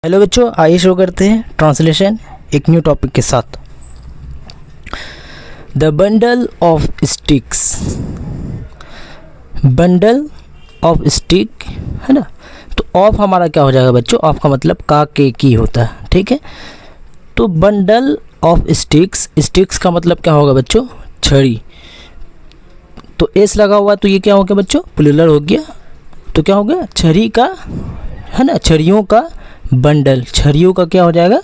Hello बच्चों, आइए शुरू करते हैं ट्रांसलेशन एक न्यू टॉपिक के साथ। The bundle of sticks. Bundle of stick है ना। तो ऑफ हमारा क्या हो जाएगा बच्चों? ऑफ का मतलब का के की होता है, ठीक है। तो बंडल ऑफ स्टिक्स, स्टिक्स का मतलब क्या होगा बच्चों? छड़ी। तो एस लगा हुआ तो ये क्या हो गया बच्चों? प्लूरल हो गया। तो क्या हो गया? छड़ी का है ना, छड़ियों का बंडल। छड़ियों का क्या हो जाएगा?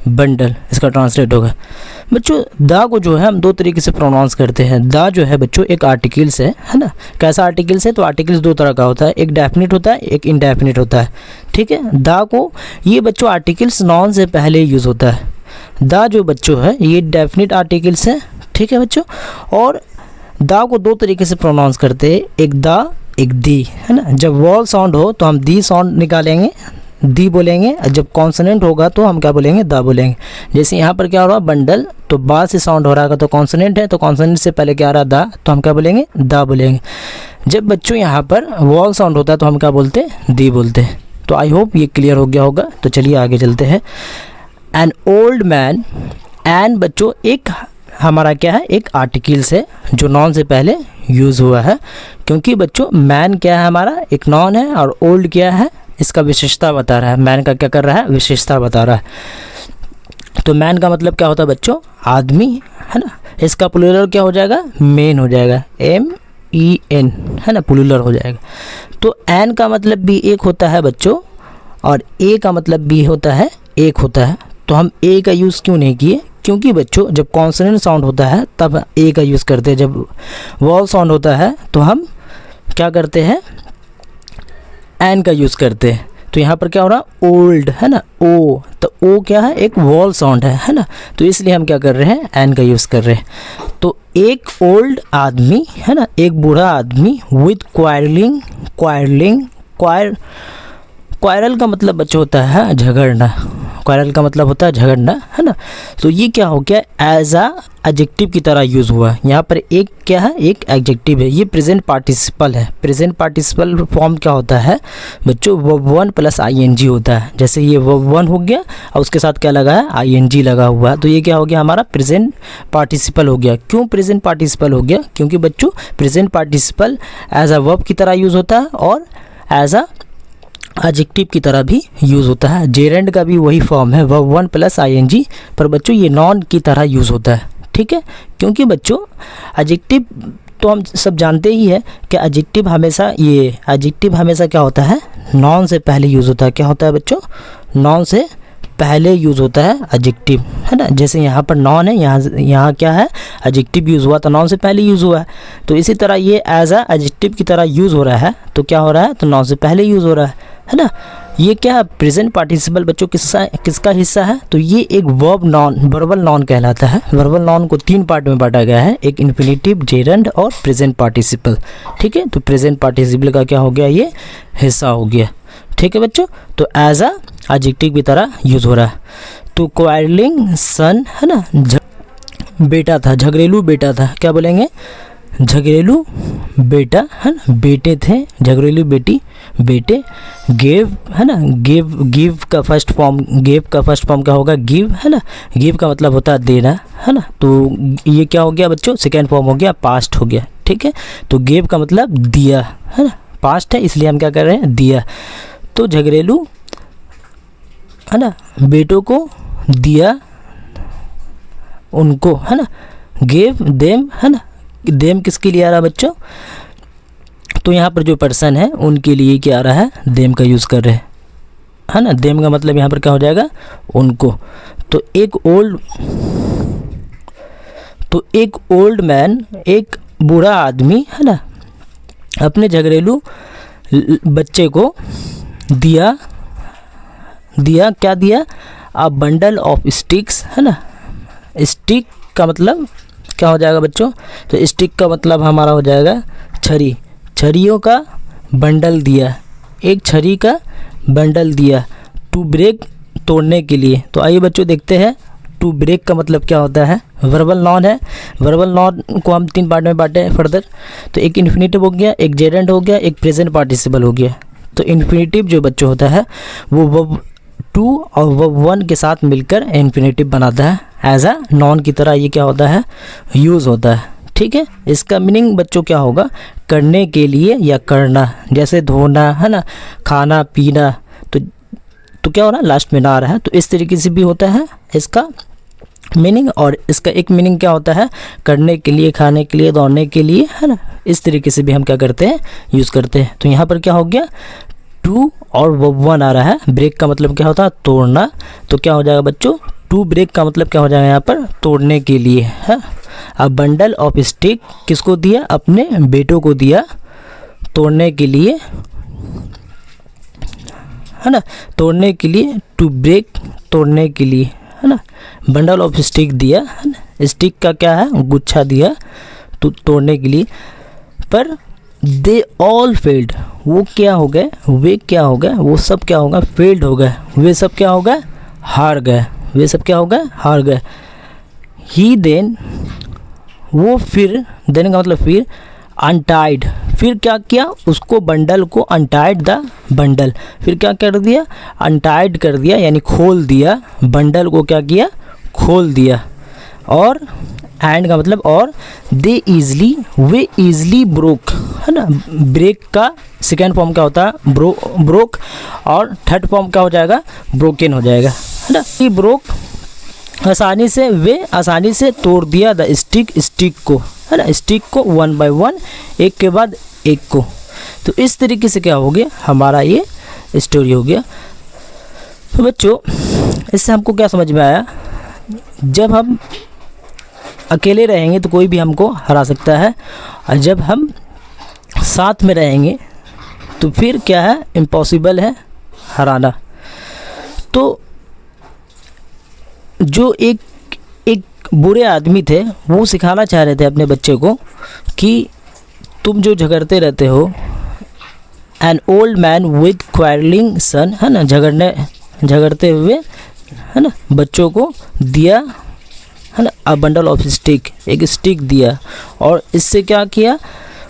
बंडल। इसका ट्रांसलेट होगा बच्चों। दा को जो है हम दो तरीके से प्रोनाउंस करते हैं। दा जो है बच्चों एक आर्टिकल्स है ना। कैसा आर्टिकल्स है? तो आर्टिकल्स दो तरह का होता है, एक डेफिनिट होता है, एक इनडेफिनिट होता है, ठीक है। दा को ये बच्चों आर्टिकल्स नॉन से पहले यूज़ होता है। दा जो बच्चों है ये डेफिनिट आर्टिकल्स है, ठीक है बच्चों। और दा को दो तरीके से प्रोनाउंस करते हैं, एक दा एक दी, है ना। जब वॉल साउंड हो तो हम दी साउंड निकालेंगे, दी बोलेंगे। जब कॉन्सोनेंट होगा तो हम क्या बोलेंगे? दा बोलेंगे। जैसे यहाँ पर क्या हो रहा है? बंडल, तो बा से साउंड हो रहा है तो कॉन्सोनेंट है, तो कॉन्सोनेंट से पहले क्या आ रहा है? दा, तो हम क्या बोलेंगे? दा बोलेंगे। जब बच्चों यहाँ पर वॉल साउंड होता है तो हम क्या बोलते हैं? दी बोलते हैं। तो आई होप ये क्लियर हो गया होगा। तो चलिए आगे चलते हैं। N old man. एन बच्चों एक हमारा क्या है? एक आर्टिकल्स है जो नॉन से पहले यूज़ हुआ है, क्योंकि बच्चों मैन क्या है? हमारा एक नॉन है, और ओल्ड क्या है? इसका विशेषता बता रहा है। मैन का क्या कर रहा है? विशेषता बता रहा है। तो मैन का मतलब क्या होता है बच्चों? आदमी, है ना। इसका प्लूरल क्या हो जाएगा? मेन हो जाएगा, MEN, है ना, प्लूरल हो जाएगा। तो एन का मतलब भी एक होता है बच्चों, और ए का मतलब भी होता है एक होता है। तो हम ए का यूज़ क्यों नहीं किए? क्योंकि बच्चों जब कॉन्सोनेंट साउंड होता है तब ए का यूज़ करते हैं, जब वॉल साउंड होता है तो हम क्या करते हैं? एन का यूज़ करते हैं। तो यहाँ पर क्या हो रहा? ओल्ड, है ना, ओ। तो ओ क्या है? एक वॉल साउंड है ना। तो इसलिए हम क्या कर रहे हैं? एन का यूज़ कर रहे हैं। तो एक ओल्ड आदमी, है ना, एक बूढ़ा आदमी विथ क्वारलिंग। क्वारल का मतलब बच्चों होता है झगड़ना। क्वारल का मतलब होता है झगड़ना, है ना। तो ये क्या हो गया? एज आ एडजेक्टिव की तरह यूज़ हुआ। यहाँ पर एक क्या है? एक एडजेक्टिव है। ये प्रेजेंट पार्टिसिपल है। प्रेजेंट पार्टिसिपल फॉर्म क्या होता है बच्चों? वर्ब वन प्लस ING होता है। जैसे ये वर्ब वन हो गया और उसके साथ क्या लगा है? ING लगा हुआ है। तो ये क्या हो गया? हमारा प्रेजेंट पार्टिसिपल हो गया। क्यों प्रेजेंट पार्टिसिपल हो गया? क्योंकि बच्चों present participle as a verb की तरह यूज़ होता है और एज अ एडजेक्टिव की तरह भी यूज़ होता है। जेरेंड का भी वही फॉर्म है, वर्ब वन प्लस ING, पर बच्चों ये नॉन की तरह यूज़ होता है, ठीक है। क्योंकि बच्चों एडजेक्टिव तो हम सब जानते ही है कि एडजेक्टिव हमेशा क्या होता है? नॉन से पहले यूज़ होता है। क्या होता है बच्चों? नॉन से पहले यूज़ होता है एडजेक्टिव, है ना। जैसे यहाँ पर नॉन है, यहाँ क्या है? एडजेक्टिव यूज़ हुआ तो नॉन से पहले यूज़ हुआ है। तो इसी तरह ये एज अ एडजेक्टिव की तरह यूज़ हो रहा है। तो क्या हो रहा है? तो नॉन से पहले यूज़ हो रहा है ना। ये क्या है? प्रेजेंट पार्टिसिपल बच्चों किसका हिस्सा है? तो ये एक वर्बल नॉन कहलाता है। वर्बल नॉन को तीन पार्ट में बांटा गया है, एक इन्फिनेटिव, जेरेंड और प्रेजेंट पार्टिसिपल, ठीक है। तो प्रेजेंट पार्टिसिपल का क्या हो गया? ये हिस्सा हो गया, ठीक है बच्चों। तो एज अ एडजेक्टिव की तरह यूज़ हो रहा है। तो क्वारलिंग सन, है ना, बेटा था, झगड़ेलू बेटा था। क्या बोलेंगे? झगड़ेलू बेटा, है ना, बेटे थे, झगड़ेलू बेटी, बेटे। गेव, है ना, गिव का फर्स्ट फॉर्म क्या होगा? गिव, है ना। गिव का मतलब होता है देना, है ना। तो ये क्या हो गया बच्चों? सेकेंड फॉर्म हो गया, पास्ट हो गया, ठीक है। तो गिव का मतलब दिया, है ना, पास्ट है इसलिए हम क्या कर रहे हैं? दिया। तो झगड़ेलू, है ना, बेटों को दिया उनको, है ना। गेव देम, है ना। देम किसके लिए आ रहा है बच्चों? तो यहाँ पर जो पर्सन है उनके लिए क्या आ रहा है? देम का यूज़ कर रहे हैं, है ना। देम का मतलब यहाँ पर क्या हो जाएगा? उनको। तो एक ओल्ड मैन, एक बूढ़ा आदमी, है ना, अपने झगड़ेलू बच्चे को दिया क्या दिया? अ बंडल ऑफ स्टिक्स, है ना। स्टिक का मतलब क्या हो जाएगा बच्चों? तो स्टिक का मतलब हमारा हो जाएगा छड़ी। छड़ियों का बंडल दिया, एक छड़ी का बंडल दिया, टू ब्रेक, तोड़ने के लिए। तो आइए बच्चों देखते हैं टू ब्रेक का मतलब क्या होता है। वर्बल नॉन है। वर्बल नॉन को हम तीन पार्ट में बांटे फर्दर। तो एक इन्फिनेटिव हो गया, एक जेरेंड हो गया, एक प्रेजेंट पार्टिसिपल हो गया। तो इन्फिनेटिव जो बच्चों होता है वो टू और वर्ब वन के साथ मिलकर इन्फिनेटिव बनाता है, एज अ नॉन की तरह ये क्या होता है, यूज़ होता है। ठीक है, इसका मीनिंग बच्चों क्या होगा, करने के लिए या करना, जैसे धोना है ना, खाना पीना, तो क्या हो रहा है, लास्ट में ना आ रहा है, तो इस तरीके से भी होता है इसका मीनिंग। और इसका एक मीनिंग क्या होता है, करने के लिए, खाने के लिए, दौड़ने के लिए, है ना, इस तरीके से भी हम क्या करते हैं, यूज़ करते हैं। तो यहाँ पर क्या हो गया, टू और वर्ब वन आ रहा है। ब्रेक का मतलब क्या होता है, तोड़ना, तो क्या हो जाएगा बच्चों, टू ब्रेक का मतलब क्या हो जाएगा यहाँ पर, तोड़ने के लिए है। अब बंडल ऑफ स्टिक किसको दिया, अपने बेटों को दिया तोड़ने के लिए, है ना, तोड़ने के लिए, टू ब्रेक तोड़ने के लिए, है ना। बंडल ऑफ स्टिक दिया, है ना, स्टिक का क्या है, गुच्छा दिया तो तोड़ने के लिए, पर दे ऑल फेल्ड, वो क्या हो गए, वे क्या हो गए, वो सब क्या हो गए, फेल्ड हो गए, वे सब क्या हो गए, हार गए, वे सब क्या हो गए, हार गए। ही देन, वो फिर, देने का मतलब फिर, अनटाइड, फिर क्या किया, उसको बंडल को, अनटाइड द बंडल, फिर क्या कर दिया, अनटाइड कर दिया, यानी खोल दिया, बंडल को क्या किया, खोल दिया। और एंड का मतलब और, दे ईजली, वे ईजली ब्रोक, है ना, ब्रेक का सेकेंड फॉर्म क्या होता है, ब्रोक, और थर्ड फॉर्म क्या हो जाएगा, ब्रोकन हो जाएगा, है ना। ये ब्रोक, आसानी से, वे आसानी से तोड़ दिया, द स्टिक, स्टिक को, है ना, स्टिक को, वन बाय वन, एक के बाद एक को। तो इस तरीके से क्या हो गया, हमारा ये स्टोरी हो गया। तो बच्चों इससे हमको क्या समझ में आया, जब हम अकेले रहेंगे तो कोई भी हमको हरा सकता है, और जब हम साथ में रहेंगे तो फिर क्या है, इम्पॉसिबल है हराना। तो जो एक बुरे आदमी थे, वो सिखाना चाह रहे थे अपने बच्चे को कि तुम जो झगड़ते रहते हो, an old man with quarrelling son, है ना, झगड़ते हुए, है ना, बच्चों को दिया, है ना, अ बंडल ऑफ स्टिक, एक स्टिक दिया, और इससे क्या किया,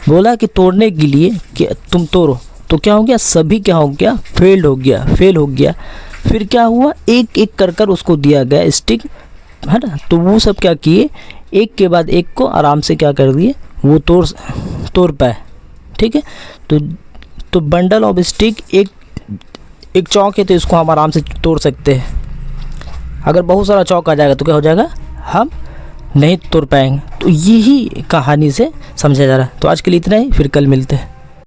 बोला कि तोड़ने के लिए कि तुम तोड़ो, तो क्या हो गया, सभी क्या हो गया, फेल हो गया। फिर क्या हुआ, एक एक कर उसको दिया गया स्टिक, है ना, तो वो सब क्या किए, एक के बाद एक को आराम से क्या कर दिए, वो तोड़ पाए। ठीक है, तो बंडल ऑफ स्टिक एक चौक है, तो इसको हम आराम से तोड़ सकते हैं। अगर बहुत सारा चौक आ जाएगा तो क्या हो जाएगा, हम नहीं तोड़ पाएंगे। तो यही कहानी से समझा जा रहा है। तो आज के लिए इतना ही, फिर कल मिलते हैं।